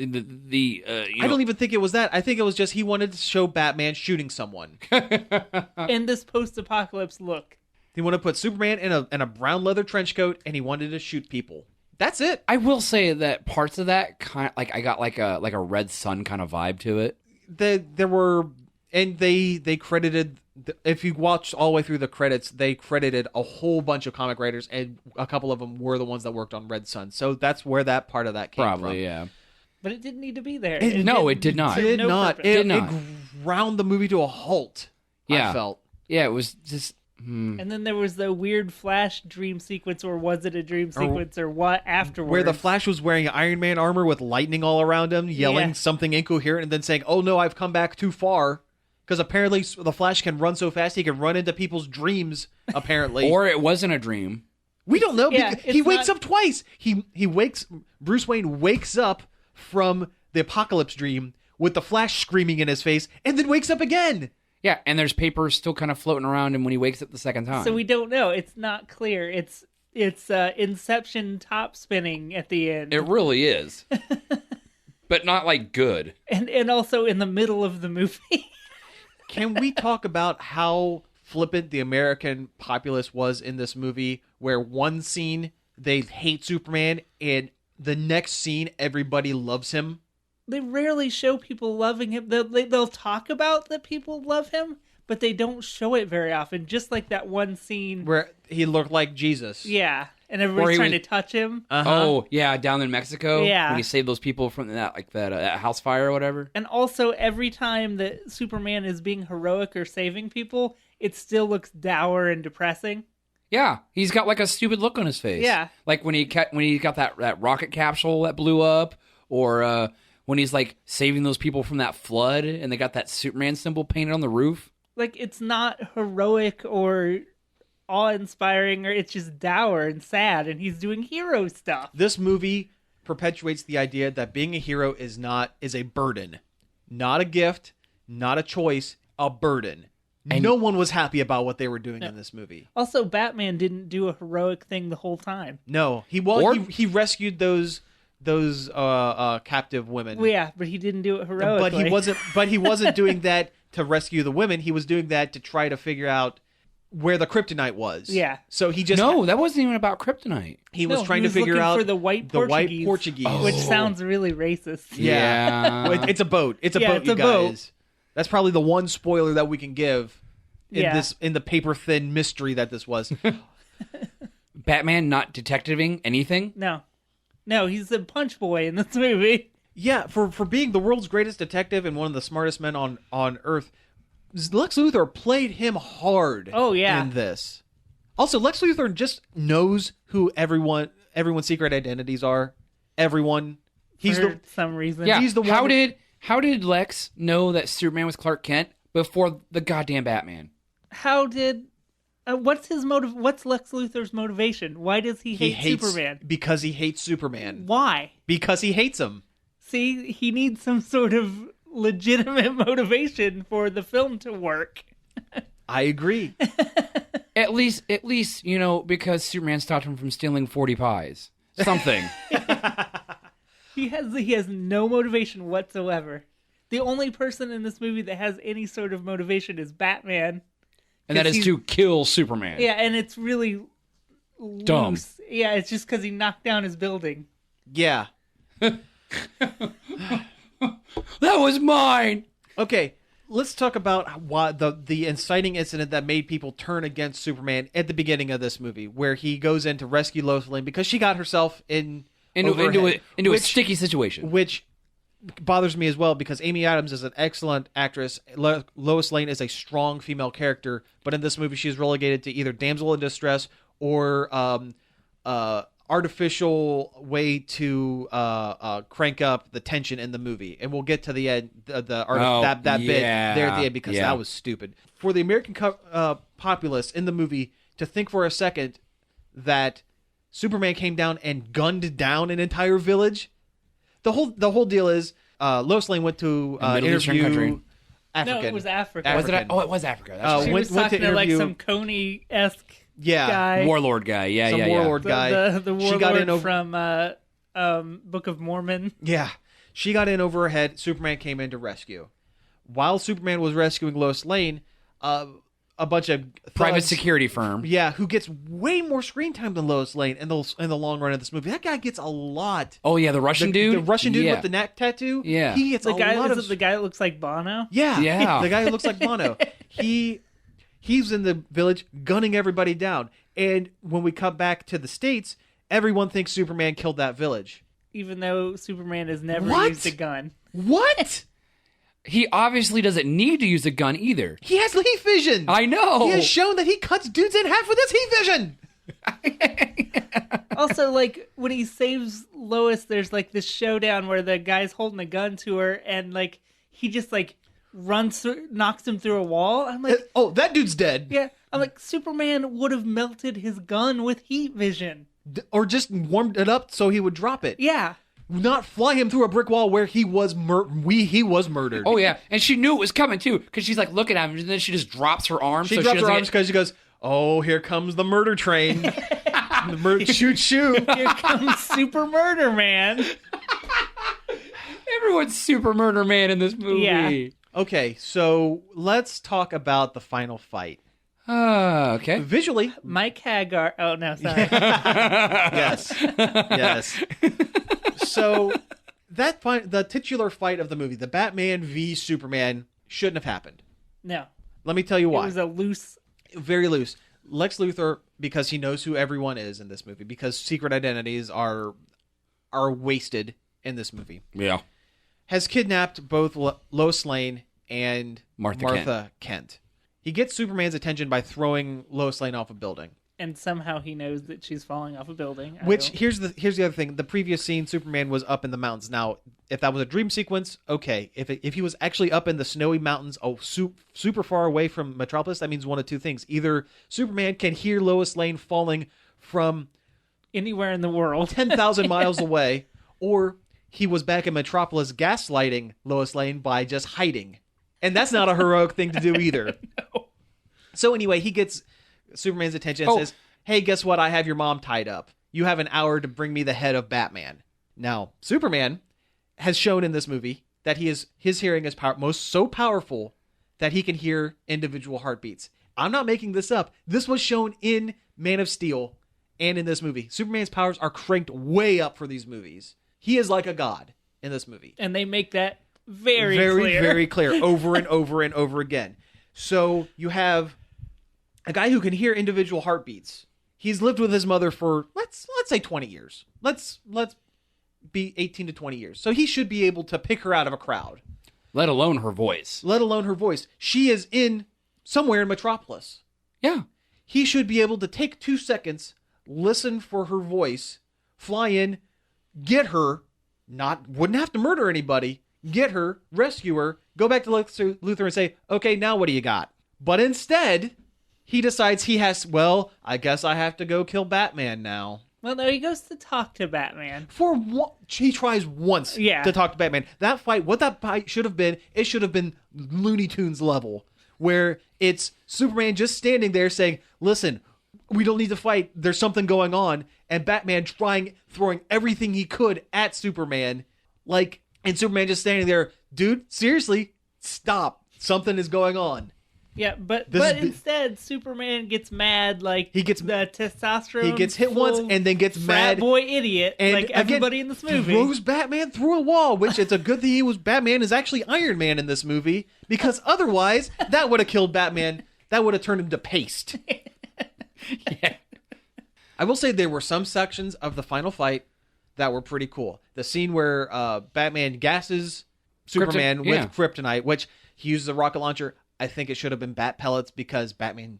I don't even think it was that. I think it was just he wanted to show Batman shooting someone. And this post-apocalypse look. He wanted to put Superman in a brown leather trench coat, and he wanted to shoot people. That's it. I will say that parts of that kind of, like I got like a Red Sun kind of vibe to it. There were, and they credited. If you watch all the way through the credits, they credited a whole bunch of comic writers, and a couple of them were the ones that worked on Red Sun. So that's where that part of that came from. Probably, yeah. But it didn't need to be there. It did not. It did not. It ground the movie to a halt. Yeah. I felt. Yeah, it was just. And then there was the weird Flash dream sequence, or was it a dream sequence, or what afterwards? Where the Flash was wearing Iron Man armor with lightning all around him, yelling something incoherent, and then saying, "Oh no, I've come back too far." Because apparently the Flash can run so fast he can run into people's dreams, apparently. Or it wasn't a dream. We don't know. Yeah, He wakes up twice. Bruce Wayne wakes up from the apocalypse dream with the Flash screaming in his face, and then wakes up again. Yeah, and there's paper still kind of floating around him when he wakes up the second time. So we don't know. It's not clear. It's Inception top spinning at the end. It really is. But not like good. And also in the middle of the movie. Can we talk about how flippant the American populace was in this movie, where one scene they hate Superman and the next scene everybody loves him? They rarely show people loving him. They'll talk about that people love him, but they don't show it very often. Just like that one scene where he looked like Jesus. Yeah, and everybody's trying to touch him. Oh, yeah, down in Mexico. Yeah. When he saved those people from that house fire or whatever. And also, every time that Superman is being heroic or saving people, it still looks dour and depressing. Yeah, he's got like a stupid look on his face. Yeah. Like when he got that rocket capsule that blew up, or when he's like saving those people from that flood and they got that Superman symbol painted on the roof. Like, it's not heroic or awe-inspiring or it's just dour and sad, and he's doing hero stuff. This movie perpetuates the idea that being a hero is a burden, not a gift, not a choice, a burden. And no one was happy about what they were doing in this movie. Also, Batman didn't do a heroic thing the whole time. No, he rescued those captive women. Well, yeah, but he didn't do it heroically. But he wasn't doing that to rescue the women. He was doing that to try to figure out where the kryptonite was. Yeah. So he just that wasn't even about kryptonite. He was trying to figure out for the white Portuguese, which sounds really racist. Yeah. It's a boat. It's a boat, you guys. That's probably the one spoiler that we can give in the paper thin mystery that this was. Batman not detectiving anything? No, he's a punch boy in this movie. Yeah, for being the world's greatest detective and one of the smartest men on Earth, Lex Luthor played him hard. Oh yeah. In this. Also, Lex Luthor just knows who everyone's secret identities are. Everyone. For some reason. Yeah. He's the one. How did Lex know that Superman was Clark Kent before the goddamn Batman? How did... what's his motive? What's Lex Luthor's motivation? Why does he hate Superman? Because he hates Superman. Why? Because he hates him. See, he needs some sort of legitimate motivation for the film to work. I agree. At least, because Superman stopped him from stealing 40 pies. Something. He has no motivation whatsoever. The only person in this movie that has any sort of motivation is Batman. And that is to kill Superman. Yeah, and it's really dumb. Loose. Yeah, it's just because he knocked down his building. Yeah. That was mine! Okay, let's talk about why the inciting incident that made people turn against Superman at the beginning of this movie, where he goes in to rescue Lois Lane because she got herself into a sticky situation. Which bothers me as well, because Amy Adams is an excellent actress. Lois Lane is a strong female character, but in this movie she is relegated to either damsel in distress or artificial way to crank up the tension in the movie. And we'll get to the end, that bit there at the end, because that was stupid. For the American populace in the movie to think for a second that Superman came down and gunned down an entire village. The whole deal is Lois Lane went to interview country. African. No, it was Africa. African. It was Africa. That's she right. was talking to like some Coney-esque guy. Warlord guy. Warlord guy. The warlord she got in from Book of Mormon. Yeah. She got in over her head. Superman came in to rescue. While Superman was rescuing Lois Lane, a bunch of private security firm. Yeah, who gets way more screen time than Lois Lane in the long run of this movie. That guy gets a lot. Oh yeah, the Russian dude. The Russian dude with the neck tattoo. Yeah, he gets the guy. lot Is of it the guy that looks like Bono? Yeah. The guy who looks like Bono. He's in the village gunning everybody down. And when we come back to the States, everyone thinks Superman killed that village, even though Superman has never used a gun. What? He obviously doesn't need to use a gun either. He has heat vision. I know. He has shown that he cuts dudes in half with his heat vision. Also, like, when he saves Lois, there's like this showdown where the guy's holding a gun to her, and like he just like knocks him through a wall. I'm like, oh, that dude's dead. Yeah, I'm like, Superman would have melted his gun with heat vision, or just warmed it up so he would drop it. Yeah. Not fly him through a brick wall where he was murdered. Oh yeah, and she knew it was coming too, because she's like looking at him, and then she just drops her arms. She drops her arms because she goes, "Oh, here comes the murder train." Shoot! Here comes Super Murder Man. Everyone's Super Murder Man in this movie. Yeah. Okay, so let's talk about the final fight. Okay. Visually, Mike Hagar. Oh no, sorry. Yes. So the titular fight of the movie, the Batman v Superman, shouldn't have happened. No. Let me tell you why. It was very loose. Lex Luthor, because he knows who everyone is in this movie, because secret identities are wasted in this movie. Yeah. Has kidnapped both Lois Lane and Martha Kent. He gets Superman's attention by throwing Lois Lane off a building. And somehow he knows that she's falling off a building. Which here's the other thing. The previous scene, Superman was up in the mountains. Now, if that was a dream sequence, okay. If he was actually up in the snowy mountains, super far away from Metropolis, that means one of two things: either Superman can hear Lois Lane falling from anywhere in the world, 10,000 miles away, or he was back in Metropolis gaslighting Lois Lane by just hiding, and that's not a heroic thing to do either. No. So anyway, he gets Superman's attention and says, "Hey, guess what? I have your mom tied up. You have an hour to bring me the head of Batman." Now, Superman has shown in this movie that his hearing is so powerful that he can hear individual heartbeats. I'm not making this up. This was shown in Man of Steel and in this movie. Superman's powers are cranked way up for these movies. He is like a god in this movie. And they make that very clear. Very clear over and over and over again. So you have a guy who can hear individual heartbeats. He's lived with his mother for let's say 20 years. Let's be 18 to 20 years. So he should be able to pick her out of a crowd. Let alone her voice. She is in somewhere in Metropolis. Yeah. He should be able to take 2 seconds, listen for her voice, fly in, get her, wouldn't have to murder anybody, get her, rescue her, go back to Luthor and say, "Okay, now what do you got?" But instead, he decides I guess I have to go kill Batman now. Well, no, he goes to talk to Batman. He tries once to talk to Batman. That fight should have been, it should have been Looney Tunes level, where it's Superman just standing there saying, "Listen, we don't need to fight. There's something going on." And Batman throwing everything he could at Superman. And Superman just standing there, "Dude, seriously, stop. Something is going on." Yeah, but instead, Superman gets mad, he gets the testosterone. He gets hit once and then gets mad. Boy idiot, and like everybody in this movie. Throws Batman through a wall, which it's a good thing Batman is actually Iron Man in this movie, because otherwise that would have killed Batman. That would have turned him to paste. Yeah. I will say there were some sections of the final fight that were pretty cool. The scene where Batman gasses Superman with kryptonite, which he uses a rocket launcher. I think it should have been bat pellets because Batman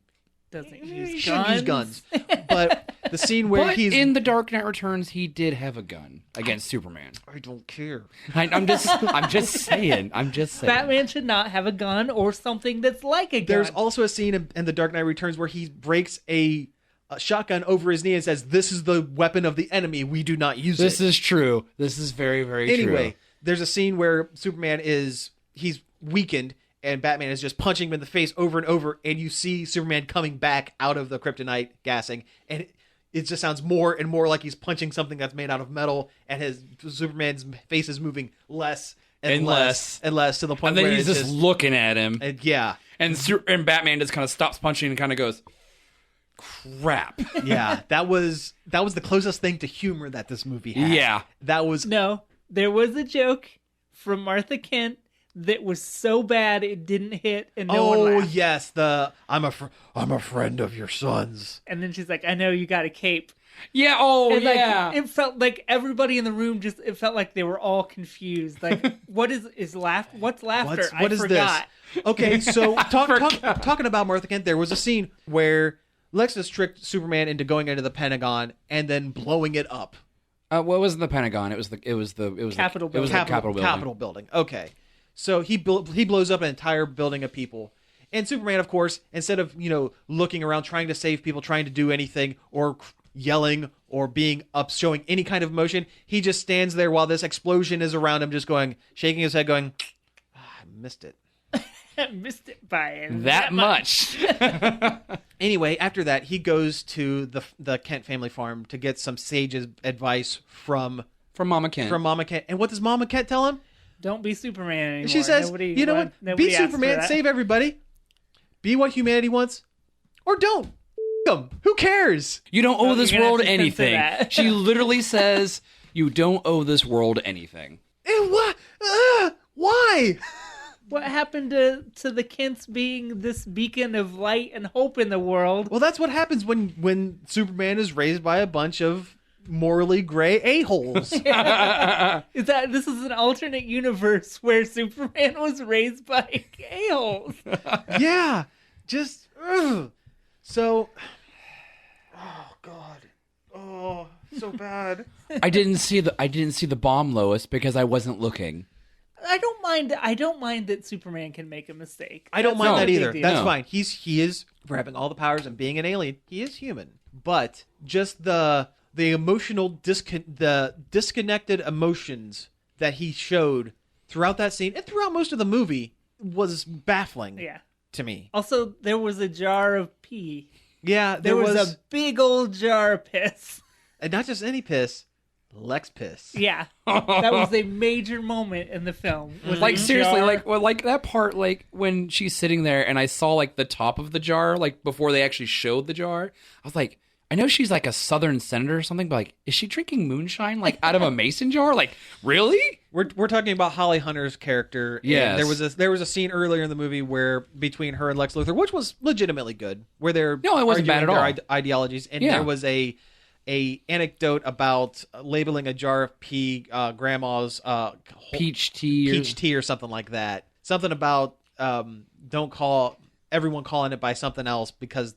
doesn't use guns. But the scene where in The Dark Knight Returns, he did have a gun against Superman. I don't care. I'm just saying. Batman should not have a gun or something that's like a gun. There's also a scene in The Dark Knight Returns where he breaks a shotgun over his knee and says, "This is the weapon of the enemy. We do not use it." This is true. This is very, very true. Anyway, there's a scene where Superman he's weakened, and Batman is just punching him in the face over and over, and you see Superman coming back out of the kryptonite gassing, and it just sounds more and more like he's punching something that's made out of metal, and Superman's face is moving less and less to the point where he's just looking at him. And Batman just kind of stops punching and kind of goes, "Crap." Yeah, that was the closest thing to humor that this movie had. Yeah. There was a joke from Martha Kent that was so bad it didn't hit, and no one laughed. Yes, I'm a friend of your son's. And then she's like, "I know you got a cape." Yeah. It felt like everybody in the room it felt like they were all confused. Like, what's laughter? What is forgot. This? Okay, so talking about Martha Kent, there was a scene where Lexus tricked Superman into going into the Pentagon and then blowing it up. What was the Pentagon? It was the Capitol building. Capitol building. Okay. So he blows up an entire building of people. And Superman, of course, instead of, looking around trying to save people, trying to do anything, or yelling, or being up, showing any kind of emotion, he just stands there while this explosion is around him, just shaking his head, going, "I missed it." I missed it by that much. Anyway, after that, he goes to the Kent family farm to get some sage advice from Mama Kent. And what does Mama Kent tell him? Don't be Superman anymore. She says, "You know what? Be Superman, save everybody. Be what humanity wants, or don't. Them. Who cares? You don't owe this world anything." She literally says, "You don't owe this world anything." What? Why? What happened to the Kents being this beacon of light and hope in the world? Well, that's what happens when Superman is raised by a bunch of morally gray a-holes. This is an alternate universe where Superman was raised by a-holes. Yeah, just so God. Oh, so bad. I didn't see the bomb, Lois, because I wasn't looking. I don't mind that Superman can make a mistake. I don't That's mind not that a big either. deal. That's No. fine. He is, for having all the powers and being an alien, he is human. But just the emotional the disconnected emotions that he showed throughout that scene and throughout most of the movie was baffling Yeah. to me. Also, there was a jar of pee. Yeah, There was a big old jar of piss. and not just any piss, Lex piss. Yeah, that was a major moment in the film. Was Like a seriously, jar- like that part, like when she's sitting there and I saw like the top of the jar, like before they actually showed the jar, I was like, I know she's like a Southern senator or something, but like, is she drinking moonshine like out of a mason jar? Like, really? We're talking about Holly Hunter's character. and Yes. there was a scene earlier in the movie where between her and Lex Luthor, which was legitimately good, where they're No, it wasn't bad arguing at their ideologies, and Yeah. there was a anecdote about labeling a jar of pee grandma's Peach tea. peach tea or something like that. Something about don't call everyone calling it by something else because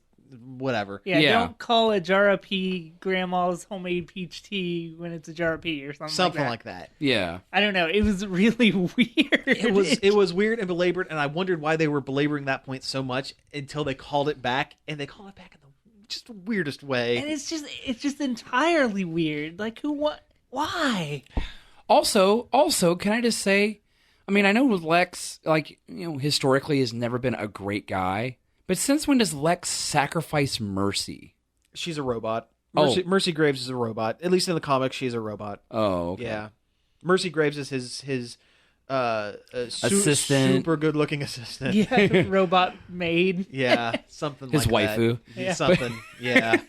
whatever. Yeah, Yeah. don't call a jar of pee grandma's homemade peach tea when it's a jar of pee or something. Something like like that. Yeah. I don't know. It was really weird. It was weird and belabored, and I wondered why they were belaboring that point so much until they called it back, and they called it back in the just the weirdest way. and it's just entirely weird. Like why? Also, can I just say, I mean, I know Lex, like, historically has never been a great guy, but since when does Lex sacrifice Mercy? She's a robot. Oh. Mercy Graves is a robot. At least in the comics, she's a robot. Oh, okay. Yeah, Mercy Graves is his Assistant. super good looking assistant. Yeah, robot maid. Yeah, something His like waifu. that. Yeah. Something. Yeah,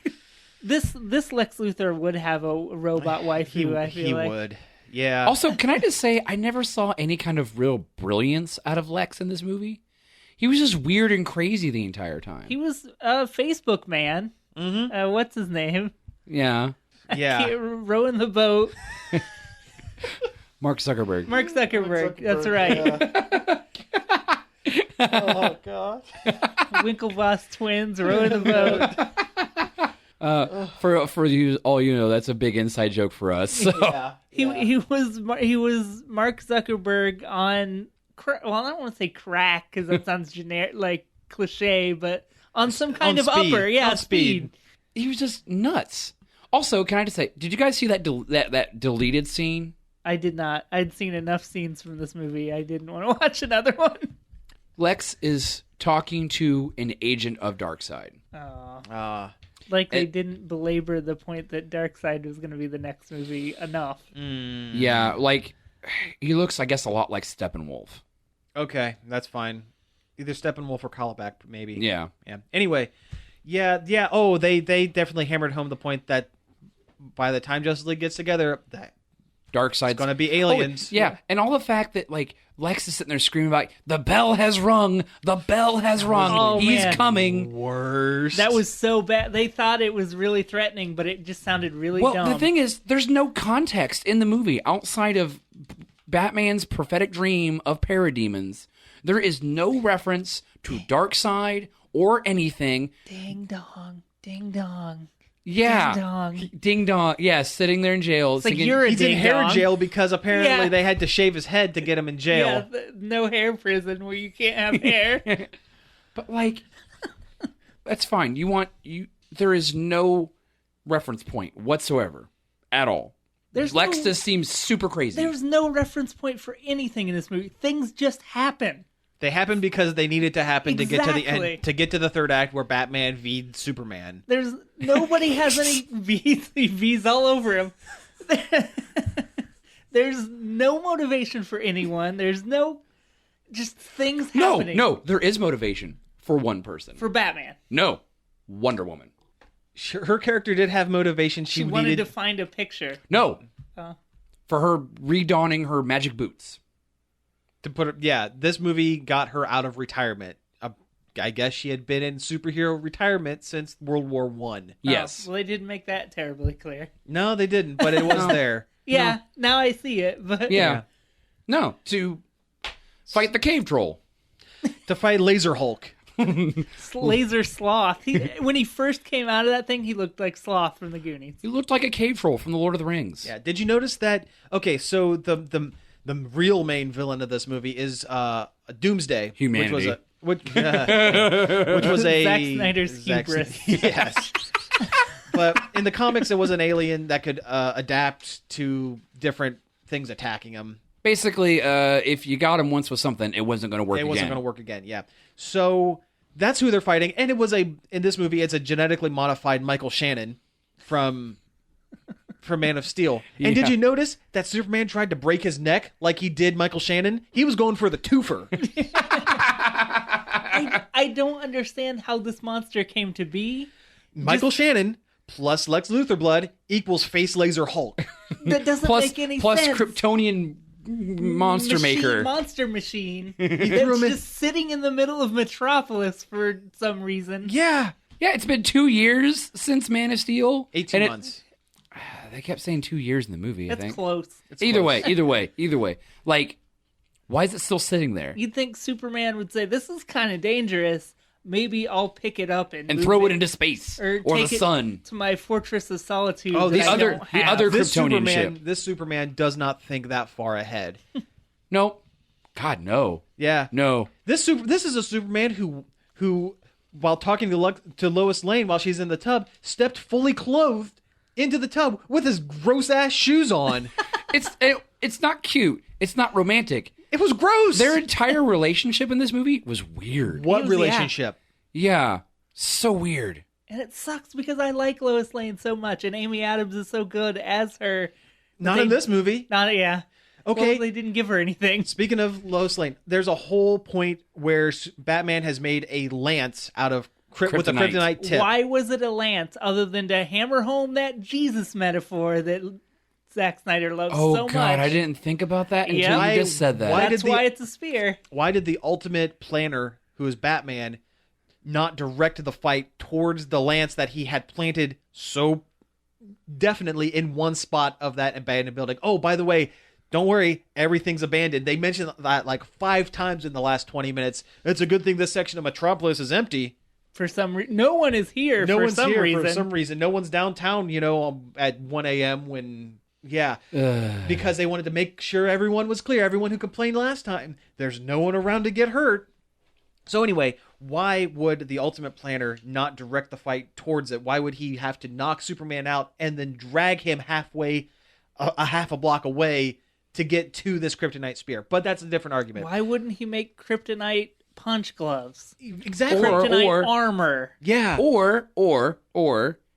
This Lex Luthor would have a robot waifu. I feel he like. would. Yeah. Also, can I just say, I never saw any kind of real brilliance out of Lex in this movie. He was just weird and crazy the entire time. He was a Facebook man. Mm-hmm. What's his name? Yeah. Yeah. Rowing the boat. Mark Zuckerberg. Mark Zuckerberg. That's right. Oh god. Winklevoss twins rowing the boat. For you, all you know, that's a big inside joke for us. So. Yeah. He was Mark Zuckerberg on. Well, I don't want to say crack because that sounds generic, like cliche, but on some kind On of speed. upper, yeah, On speed. He was just nuts. Also, can I just say, did you guys see that that deleted scene? I did not. I'd seen enough scenes from this movie. I didn't want to watch another one. Lex is talking to an agent of Darkseid. Like they It- didn't belabor the point that Darkseid was going to be the next movie enough. Yeah, like he looks, I guess, a lot like Steppenwolf. Okay, that's fine. Either Steppenwolf or Callback, maybe. Yeah. Yeah. Anyway, yeah. Oh, they definitely hammered home the point that by the time Justice League gets together, that Darkseid's it's going to be aliens. Yeah, and all the fact that like Lex is sitting there screaming about the bell has rung, the bell has rung, Oh, he's man. coming. Worst. That was so bad. They thought it was really threatening, but it just sounded really Well, dumb. the thing is, there's no context in the movie outside of Batman's prophetic dream of parademons. There is no reference to Darkseid or anything. Ding dong, ding dong. Yeah, Ding dong. Ding dong. Yeah, sitting there in jail. It's like singing- you're a He's in ding hair dong. jail because apparently Yeah. they had to shave his head to get him in jail. Yeah, no hair prison where you can't have hair. But like, that's fine. There is no reference point whatsoever at all. There's Lex no- just seems super crazy. There's no reference point for anything in this movie. Things just happen. They happened because they needed to happen to get to the Exactly. end, to get to the third act where Batman v'd Superman. There's nobody has any V's all over him. There's no motivation for anyone. There's no just things happening. No, there is motivation for one person. For Batman, No, Wonder Woman. Her character did have motivation. she wanted to find a picture. No, Oh. for her redonning her magic boots. to put it. Yeah, this movie got her out of retirement. I guess she had been in superhero retirement since World War One. Yes. Oh, well, they didn't make that terribly clear. No, they didn't, but it was there. Yeah, now I see it. But Yeah. No, to fight the cave troll. To fight Laser Hulk. Laser Sloth. When he first came out of that thing, he looked like Sloth from the Goonies. He looked like a cave troll from the Lord of the Rings. Yeah. Did you notice that? Okay, so the real main villain of this movie is Doomsday. Humanity. Which was a Zack Snyder's hubris. Yes. But in the comics, it was an alien that could adapt to different things attacking him. Basically, if you got him once with something, it wasn't going to work again. It wasn't going to work again, yeah. So that's who they're fighting. And in this movie, it's a genetically modified Michael Shannon from Man of Steel. And did you notice that Superman tried to break his neck like he did Michael Shannon? He was going for the twofer. I don't understand how this monster came to be. Michael Shannon plus Lex Luthor blood equals Face Laser Hulk. That doesn't make any plus sense. Kryptonian monster maker. Monster machine. That's just sitting in the middle of Metropolis for some reason. Yeah. Yeah, it's been 2 years since Man of Steel. 18 months. They kept saying 2 years in the movie, That's I think. close. Either way. Like, why is it still sitting there? You'd think Superman would say, this is kind of dangerous. Maybe I'll pick it up and move throw it into space or the take it sun to my Fortress of Solitude. Oh, that I the don't have. other This Kryptonian ship. This Superman does not think that far ahead. No. God, no. Yeah. No. This is a Superman who while talking to Lois Lane while she's in the tub, stepped fully clothed into the tub with his gross ass shoes on. It's not cute. It's not romantic. It was gross. Their entire relationship in this movie was weird. What relationship? Yeah. So weird. And it sucks because I like Lois Lane so much, and Amy Adams is so good as her. Not in this movie. Yeah. Okay. Well, they didn't give her anything. Speaking of Lois Lane, there's a whole point where Batman has made a lance out of with a kryptonite tip. Why was it a lance other than to hammer home that Jesus metaphor that Zack Snyder loves so much? Oh, God, I didn't think about that until you just said that. That's why it's a spear. Why did the ultimate planner, who is Batman, not direct the fight towards the lance that he had planted so definitely in one spot of that abandoned building? Oh, by the way, don't worry, everything's abandoned. They mentioned that like 5 times in the last 20 minutes. It's a good thing this section of Metropolis is empty. For some reason, no one is here. No for one's some here reason. for some reason. No one's downtown, at 1 a.m. when... Yeah, because they wanted to make sure everyone was clear. Everyone who complained last time, there's no one around to get hurt. So anyway, why would the Ultimate Planner not direct the fight towards it? Why would he have to knock Superman out and then drag him halfway, a half a block away to get to this kryptonite spear? But that's a different argument. Why wouldn't he make kryptonite punch gloves? Exactly. Kryptonite armor. Yeah. Or,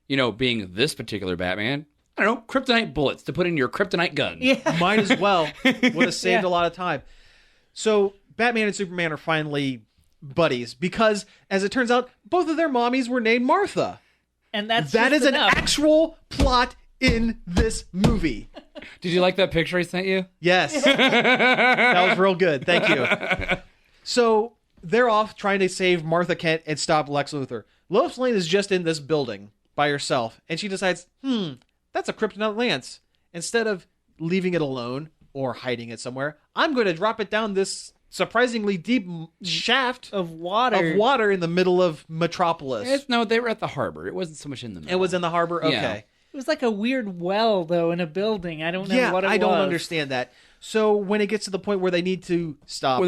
being this particular Batman, I don't know, kryptonite bullets to put in your kryptonite gun. Yeah. Might as well. Would have saved a lot of time. So Batman and Superman are finally buddies because, as it turns out, both of their mommies were named Martha. And that is enough. an actual plot in this movie. Did you like that picture I sent you? Yes. That was real good. Thank you. So they're off trying to save Martha Kent and stop Lex Luthor. Lois Lane is just in this building by herself, and she decides, that's a kryptonite lance. Instead of leaving it alone or hiding it somewhere, I'm going to drop it down this surprisingly deep shaft of water in the middle of Metropolis. No, they were at the harbor. It wasn't so much in the middle. It was in the harbor? Okay. Yeah. It was like a weird well, though, in a building. I don't know what it was. I don't understand that. So when it gets to the point where they need to stop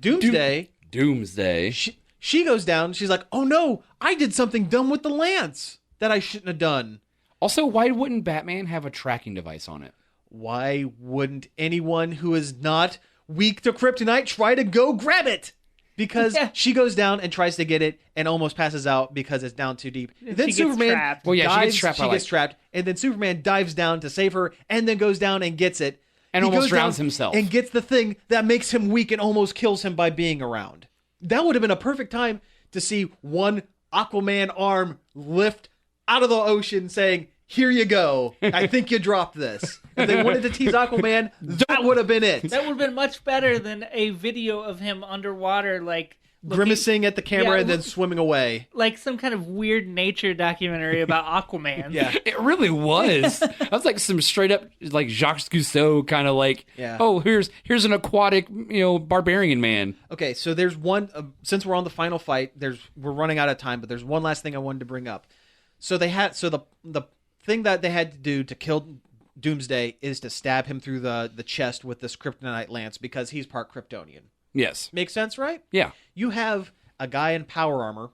Doomsday, she goes down. She's like, oh no, I did something dumb with the lance that I shouldn't have done. Also, why wouldn't Batman have a tracking device on it? Why wouldn't anyone who is not weak to kryptonite try to go grab it? Because she goes down and tries to get it and almost passes out because it's down too deep. Then Superman trapped. Well, yeah, dives, she gets trapped. And then Superman dives down to save her and then goes down and gets it. And He almost goes drowns down himself. And gets the thing that makes him weak and almost kills him by being around. That would have been a perfect time to see one Aquaman arm lift out of the ocean saying, here you go. I think you dropped this. If they wanted to tease Aquaman, that would have been it. That would have been much better than a video of him underwater, like grimacing at the camera Yeah, and then swimming away. like some kind of weird nature documentary about Aquaman. Yeah. It really was. That was like some straight up like Jacques Cousteau kind of like, Yeah. oh, here's an aquatic, barbarian man. Okay, so there's one. Since we're on the final fight, we're running out of time, but there's one last thing I wanted to bring up. So the thing that they had to do to kill Doomsday is to stab him through the chest with this kryptonite lance because he's part Kryptonian. Yes. Makes sense, right? Yeah. You have a guy in power armor.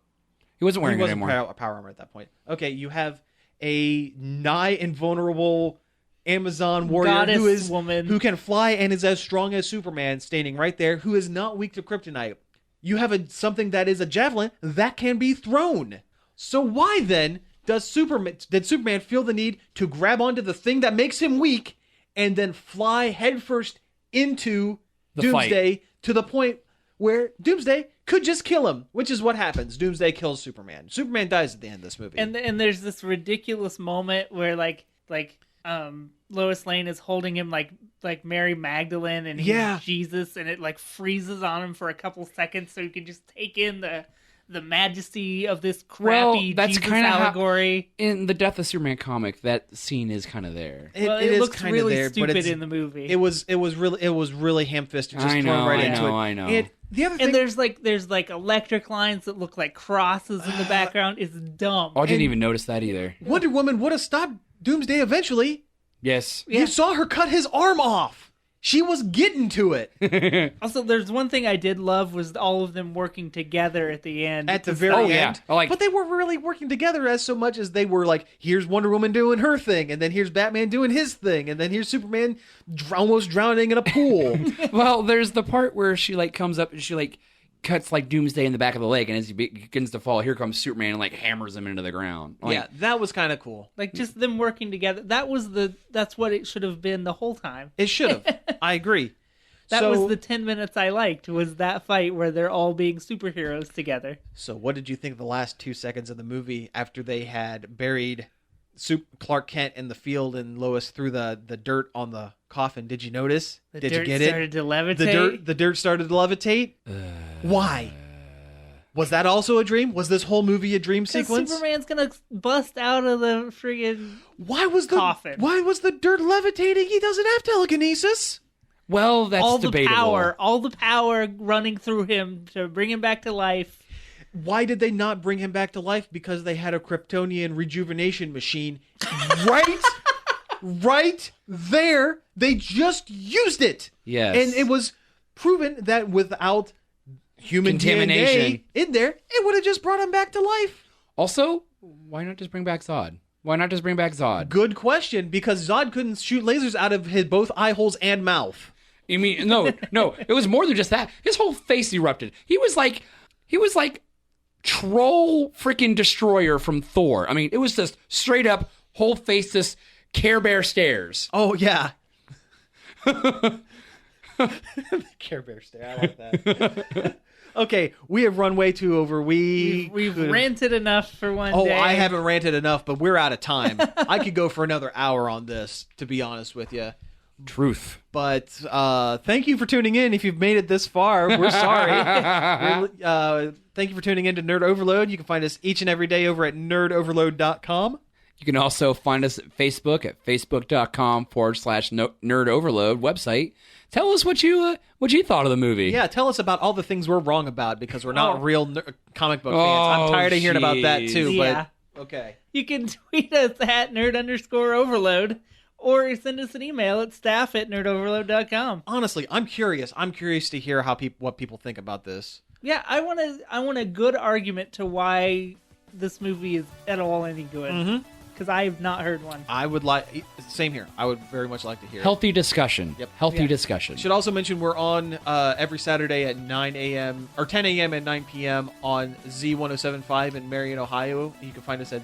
He wasn't wearing He wasn't it anymore. power armor at that point. Okay, you have a nigh invulnerable Amazon warrior Goddess woman. who can fly and is as strong as Superman, standing right there, who is not weak to kryptonite. You have something that is a javelin that can be thrown. So why then did Superman feel the need to grab onto the thing that makes him weak and then fly headfirst into The Doomsday fight. to the point where Doomsday could just kill him, which is what happens. Doomsday kills Superman. Superman dies at the end of this movie. And there's this ridiculous moment where like Lois Lane is holding him like Mary Magdalene and he's Yeah. Jesus, and it like freezes on him for a couple seconds so you can just take in the majesty of this crappy that's Jesus kinda how- allegory. In the Death of Superman comic, that scene is kind of there. It is looks kinda really there, but stupid it's- in the movie. It was really ham-fisted, just I thrown know, right I into know, it. I know. And the other thing, and there's like electric lines that look like crosses in the background. It's dumb. Oh, I didn't even notice that either. Wonder Woman would have stopped Doomsday eventually. Yes. Yeah. You saw her cut his arm off. She was getting to it Also, there's one thing I did love was all of them working together at the end. at the To very Oh, end. yeah. I like- But they weren't really working together as so much as they were like, here's Wonder Woman doing her thing, and then here's Batman doing his thing, and then here's Superman almost drowning in a pool. Well, there's the part where she like comes up and she like cuts like Doomsday in the back of the leg, and as he begins to fall, here comes Superman and like hammers him into the ground. Like, Yeah, that was kind of cool. Like just them working together. That's what it should have been the whole time. It should have. I agree. That So- was the 10 minutes I liked, was that fight where they're all being superheroes together. So, what did you think of the last 2 seconds of the movie after they had buried Clark Kent in the field and Lois threw the dirt on the coffin? Did you notice? The Did dirt you get started it? to levitate. The dirt started to levitate. Why? Was that also a dream? Was this whole movie a dream 'Cause sequence? Superman's gonna bust out of the friggin' Why was coffin. Why was the dirt levitating? He doesn't have telekinesis. Well, that's all debatable. the power running through him to bring him back to life. Why did they not bring him back to life? Because they had a Kryptonian rejuvenation machine right there. They just used it. Yes. And it was proven that without human Contamination. DNA in there, it would have just brought him back to life. Also, why not just bring back Zod? Why not just bring back Zod? Good question, because Zod couldn't shoot lasers out of his both eye holes and mouth. You mean no? It was more than just that. His whole face erupted. He was like troll freaking destroyer from Thor. I mean, it was just straight up whole face, this Care Bear stares. Oh, yeah. Care Bear stare. I like that. Okay, we have run way too over. We've could've- ranted enough for one Oh, day. I haven't ranted enough, but we're out of time. I could go for another hour on this, to be honest with you. Truth. But thank you for tuning in. If you've made it this far, we're sorry. Thank you for tuning in to Nerd Overload. You can find us each and every day over at nerdoverload.com. You can also find us at Facebook at facebook.com/Nerd Overload website. Tell us what you thought of the movie. Yeah, tell us about all the things we're wrong about because we're not Oh. real comic book fans. I'm Oh, tired of hearing about that jeez. too. Yeah. But okay. You can tweet us at nerd_overload or send us an email at staff@nerdoverload.com. Honestly, I'm curious. I'm curious to hear what people think about this. Yeah, I want a good argument to why this movie is at all any good. Because I have not heard one. I would like same here. I would very much like to hear. Healthy discussion. Yep. Healthy Yeah. discussion. Should also mention we're on every Saturday at 9 a.m. or 10 a.m. and 9 p.m. on Z1075 in Marion, Ohio. You can find us at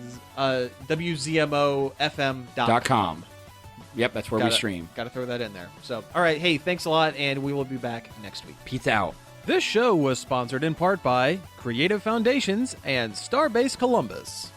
WZMOFM.com. .com. Yep, that's where we stream. Got to throw that in there. So, all right. Hey, thanks a lot, and we will be back next week. Pizza out. This show was sponsored in part by Creative Foundations and Starbase Columbus.